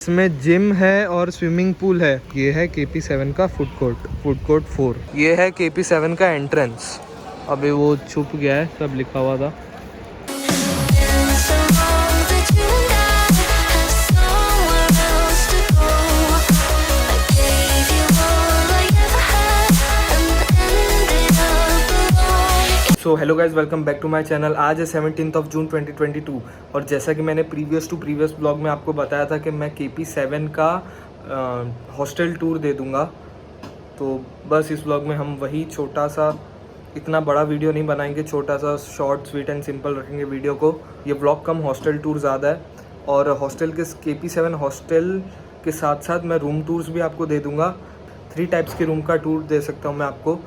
इसमें जिम है और स्विमिंग पूल है। ये है KP7 का फूड कोर्ट 4। ये है KP7 का एंट्रेंस। अभी वो छुप गया है, सब लिखा हुआ था। So hello guys, welcome back to my channel. आज है 17 जून 2022 और जैसा कि मैंने प्रीवियस ब्लॉग में आपको बताया था कि मैं KP7 का हॉस्टल टूर दे दूंगा। तो बस इस ब्लॉग में हम वही छोटा सा, इतना बड़ा वीडियो नहीं बनाएंगे, छोटा सा शॉर्ट स्वीट एंड सिंपल रखेंगे वीडियो को। ये ब्लॉग कम, हॉस्टल टूर ज़्यादा है। और हॉस्टल के KP7 हॉस्टल के साथ साथ मैं रूम टूर्स भी आपको दे दूँगा। 3 टाइप्स के रूम का टूर दे सकता हूँ मैं आपको।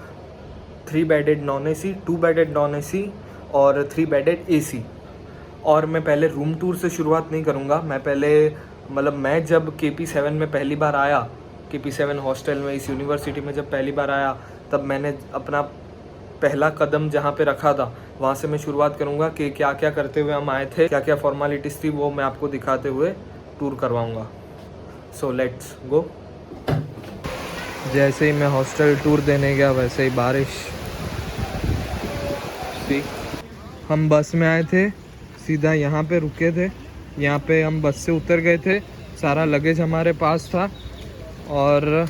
3 bedded non AC, 2 bedded non AC और 3 बेडेड AC। और मैं पहले रूम टूर से शुरुआत नहीं करूँगा। मैं जब KP7 में पहली बार आया, KP7 हॉस्टल में, इस यूनिवर्सिटी में जब पहली बार आया, तब मैंने अपना पहला कदम जहाँ पे रखा था वहाँ से मैं शुरुआत करूँगा कि क्या क्या करते हुए हम आए थे, क्या क्या फॉर्मेलिटीज़ थी, वो मैं आपको दिखाते हुए टूर करवाऊँगा। So let's go. जैसे ही मैं हॉस्टल टूर देने गया वैसे ही बारिश। हम बस में आए थे, सीधा यहाँ पे रुके थे। यहाँ पे हम बस से उतर गए थे, सारा लगेज हमारे पास था और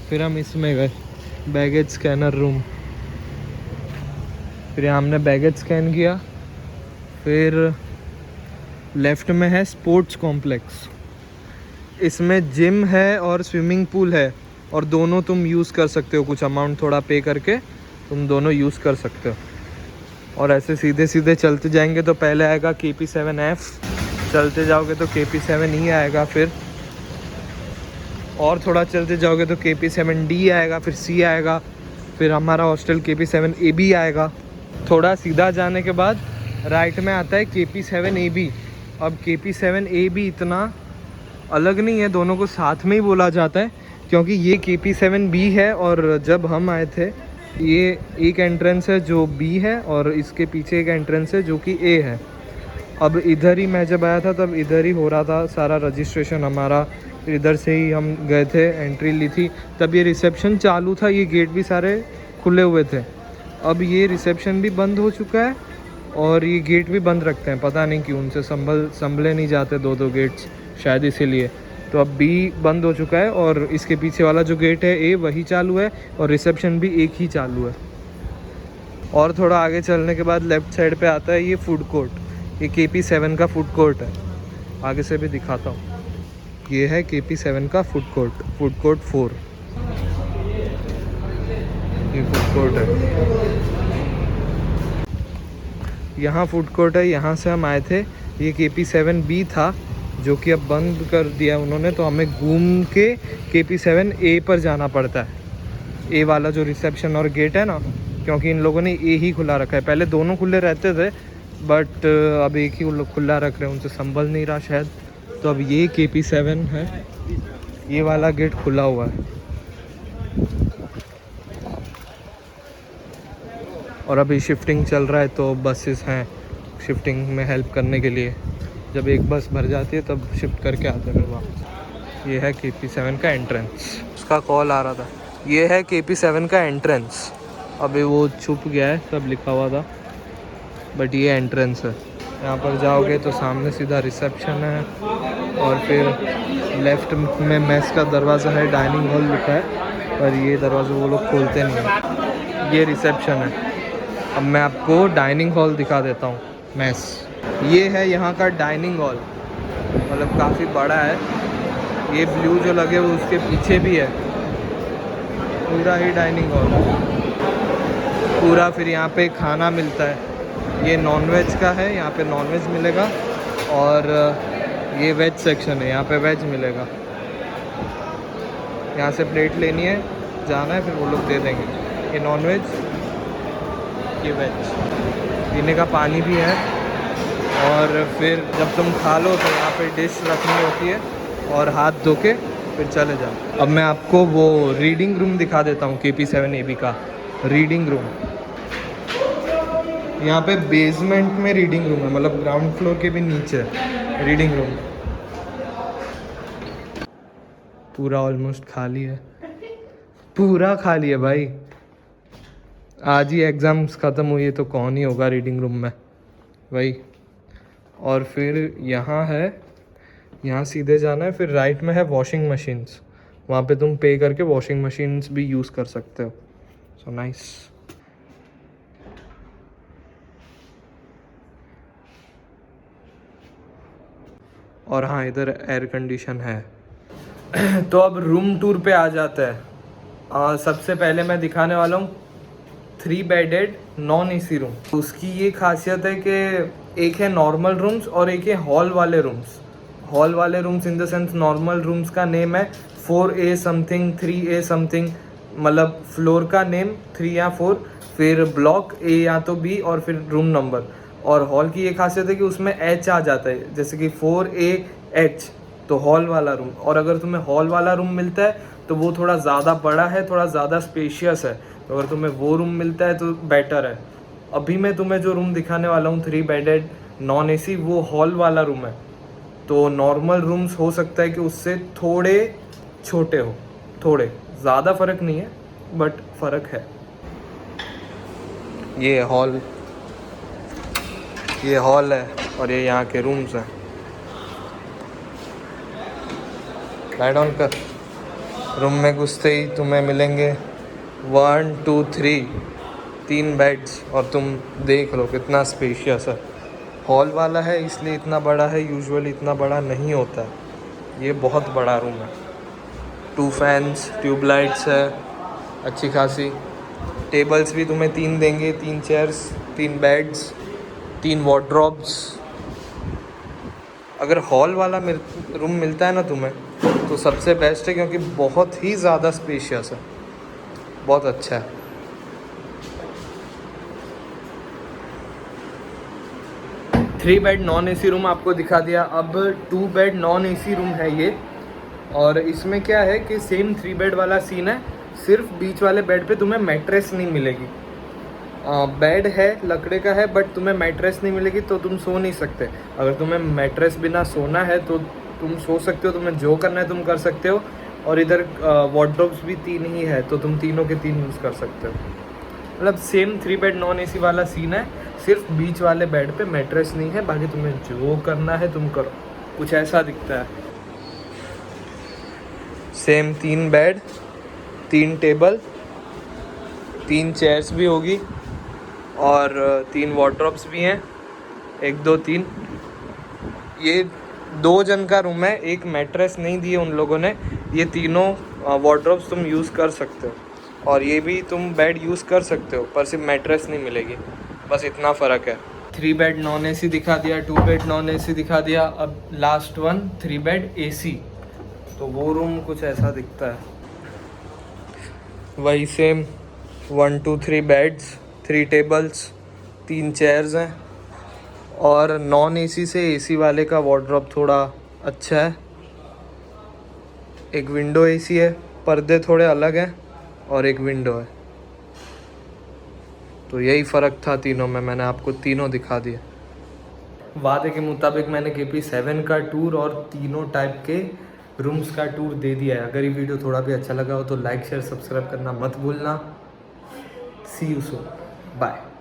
फिर हम इसमें गए, बैगेज स्कैनर रूम। फिर यहाँ हमने बैगेज स्कैन किया। फिर लेफ़्ट में है स्पोर्ट्स कॉम्प्लेक्स। इसमें जिम है और स्विमिंग पूल है और दोनों तुम यूज़ कर सकते हो। कुछ अमाउंट थोड़ा पे करके तुम दोनों यूज़ कर सकते हो। और ऐसे सीधे सीधे चलते जाएंगे तो पहले आएगा KP7F, चलते जाओगे तो KP7E आएगा, फिर और थोड़ा चलते जाओगे तो KP7D आएगा, फिर C आएगा, फिर हमारा हॉस्टल KP7AB आएगा। थोड़ा सीधा जाने के बाद राइट में आता है KP7AB। अब KP7AB इतना अलग नहीं है, दोनों को साथ में ही बोला जाता है क्योंकि ये KP7B है और जब हम आए थे ये एक एंट्रेंस है जो B है और इसके पीछे एक एंट्रेंस है जो कि A है। अब इधर ही मैं जब आया था तब इधर ही हो रहा था सारा रजिस्ट्रेशन हमारा, इधर से ही हम गए थे, एंट्री ली थी। तब ये रिसेप्शन चालू था, ये गेट भी सारे खुले हुए थे। अब ये रिसेप्शन भी बंद हो चुका है और ये गेट भी बंद रखते हैं, पता नहीं क्यों, उनसे संभले नहीं जाते 2 गेट्स, शायद इसीलिए। तो अब B बंद हो चुका है और इसके पीछे वाला जो गेट है A वही चालू है और रिसेप्शन भी एक ही चालू है। और थोड़ा आगे चलने के बाद लेफ़्ट साइड पे आता है ये फूड कोर्ट। ये KP7 का फूड कोर्ट है, आगे से भी दिखाता हूँ। ये है KP7 का फूड कोर्ट 4। ये फूड कोर्ट है, यहाँ फूड कोर्ट है, यहाँ से हम आए थे। ये KP7B था जो कि अब बंद कर दिया उन्होंने, तो हमें घूम के KP7A पर जाना पड़ता है। A वाला जो रिसेप्शन और गेट है ना, क्योंकि इन लोगों ने A ही खुला रखा है। पहले दोनों खुले रहते थे बट अब एक ही खुला रख रहे हैं, उनसे संभल नहीं रहा शायद। तो अब ये KP7 है, ये वाला गेट खुला हुआ है। और अभी शिफ्टिंग चल रहा है तो बसेस हैं शिफ्टिंग में हेल्प करने के लिए। जब एक बस भर जाती है तब शिफ्ट करके आते हैं फिर वापस। ये है KP7 का एंट्रेंस। उसका कॉल आ रहा था। ये है KP7 का एंट्रेंस। अभी वो छुप गया है, सब लिखा हुआ था, बट ये एंट्रेंस है। यहाँ पर जाओगे तो सामने सीधा रिसेप्शन है और फिर लेफ़्ट में मेस का दरवाज़ा है, डाइनिंग हॉल लिखा है, पर ये दरवाज़ा वो लोग खोलते नहीं हैं। ये रिसेप्शन है। अब मैं आपको डाइनिंग हॉल दिखा देता हूँ, मेस। ये है यहाँ का डाइनिंग हॉल, मतलब काफ़ी बड़ा है। ये ब्लू जो लगे हुए उसके पीछे भी है पूरा ही डाइनिंग हॉल पूरा। फिर यहाँ पे खाना मिलता है, ये नॉनवेज का है, यहाँ पे नॉनवेज मिलेगा और ये वेज सेक्शन है, यहाँ पे वेज मिलेगा। यहाँ से प्लेट लेनी है, जाना है, फिर वो लोग दे देंगे। ये नॉनवेज, ये वेज। पीने का पानी भी है और फिर जब तुम खा लो तो यहाँ पे डिश रखनी होती है और हाथ धो के फिर चले जाओ। अब मैं आपको वो रीडिंग रूम दिखा देता हूँ, KP7AB का रीडिंग रूम। यहाँ पे बेसमेंट में रीडिंग रूम है, मतलब ग्राउंड फ्लोर के भी नीचे रीडिंग रूम। पूरा ऑलमोस्ट खाली है, पूरा खाली है भाई। आज ही एग्ज़ाम्स ख़त्म हुई है तो कौन ही होगा रीडिंग रूम में भाई। और फिर यहाँ है, यहाँ सीधे जाना है, फिर राइट में है वॉशिंग मशीन्स, वहाँ पे तुम पे करके वॉशिंग मशीन्स भी यूज़ कर सकते हो। So nice. और हाँ, इधर एयर कंडीशन है। तो अब रूम टूर पे आ जाता है। सबसे पहले मैं दिखाने वाला हूँ 3 बेडेड नॉन एसी रूम। उसकी ये खासियत है कि एक है नॉर्मल रूम्स और एक है हॉल वाले रूम्स। हॉल वाले rooms in the sense normal rooms का नेम है 4A समथिंग 3A समथिंग, मतलब फ्लोर का नेम 3 या 4, फिर ब्लॉक A या तो B और फिर रूम नंबर। और हॉल की ये खासियत है कि उसमें H आ जाता है, जैसे कि 4AH तो हॉल वाला रूम। और अगर तुम्हें हॉल वाला रूम मिलता है तो वो थोड़ा ज़्यादा बड़ा है, थोड़ा ज़्यादा स्पेशियस है, तो अगर तुम्हें वो रूम मिलता है तो बेटर है। अभी मैं तुम्हें जो रूम दिखाने वाला हूँ 3 बेडेड नॉन एसी, वो हॉल वाला रूम है। तो नॉर्मल रूम्स हो सकता है कि उससे थोड़े छोटे हो, थोड़े ज़्यादा फ़र्क नहीं है बट फ़र्क है। ये हॉल है और ये यहाँ के रूम्स हैं। लाइट ऑन कर। रूम में घुसते ही तुम्हें मिलेंगे 1 2 3 बेड्स, और तुम देख लो कितना स्पेशियस है। हॉल वाला है इसलिए इतना बड़ा है, यूजुअली इतना बड़ा नहीं होता है। ये बहुत बड़ा रूम है। 2 फैंस, ट्यूबलाइट्स है अच्छी खासी। टेबल्स भी तुम्हें 3 देंगे, 3 चेयर्स, 3 बेड्स, 3 वार्डरोब्स। अगर हॉल वाला रूम मिलता है ना तुम्हें तो सबसे बेस्ट है, क्योंकि बहुत ही ज़्यादा स्पेशियस है, बहुत अच्छा है। Three bed non AC room आपको दिखा दिया। अब 2 बेड नॉन एसी रूम है ये। और इसमें क्या है कि सेम 3 बेड वाला सीन है, सिर्फ बीच वाले बेड पे तुम्हें मैट्रेस नहीं मिलेगी। बेड है लकड़े का है बट तुम्हें मैट्रेस नहीं मिलेगी, तो तुम सो नहीं सकते। अगर तुम्हें मैट्रेस बिना सोना है तो तुम सो सकते हो, तुम्हें जो करना है तुम कर सकते हो। और इधर वार्डरोब्स भी 3 ही है, तो तुम तीनों के 3 यूज़ कर सकते हो। मतलब सेम 3 बेड नॉन एसी वाला सीन है, सिर्फ बीच वाले बेड पे मैट्रेस नहीं है, बाकी तुम्हें जो करना है तुम करो। कुछ ऐसा दिखता है। सेम 3 बेड, 3 टेबल, 3 चेयर्स भी होगी और 3 वार्डरोब्स भी हैं, 1 2 3। ये 2 जन का रूम है, एक मैट्रेस नहीं दिए उन लोगों ने। ये तीनों वार्डरोब्स तुम यूज़ कर सकते हो, और ये भी तुम बेड यूज़ कर सकते हो, पर सिर्फ मैट्रेस नहीं मिलेगी, बस इतना फ़र्क है। 3 बेड नॉन एसी दिखा दिया, 2 बेड नॉन एसी दिखा दिया। अब लास्ट वन 3 बेड एसी, तो वो रूम कुछ ऐसा दिखता है। वही सेम 1 2 3 बेड्स, 3 टेबल्स, 3 चेयर्स हैं। और नॉन एसी से एसी वाले का वार्डरोब थोड़ा अच्छा है। एक विंडो एसी है, पर्दे थोड़े अलग हैं, और एक विंडो है। तो यही फ़र्क था तीनों में, मैंने आपको तीनों दिखा दिए। वादे के मुताबिक मैंने KP7 का टूर और तीनों टाइप के रूम्स का टूर दे दिया है। अगर ये वीडियो थोड़ा भी अच्छा लगा हो तो लाइक शेयर सब्सक्राइब करना मत भूलना। सी यू सून, बाय।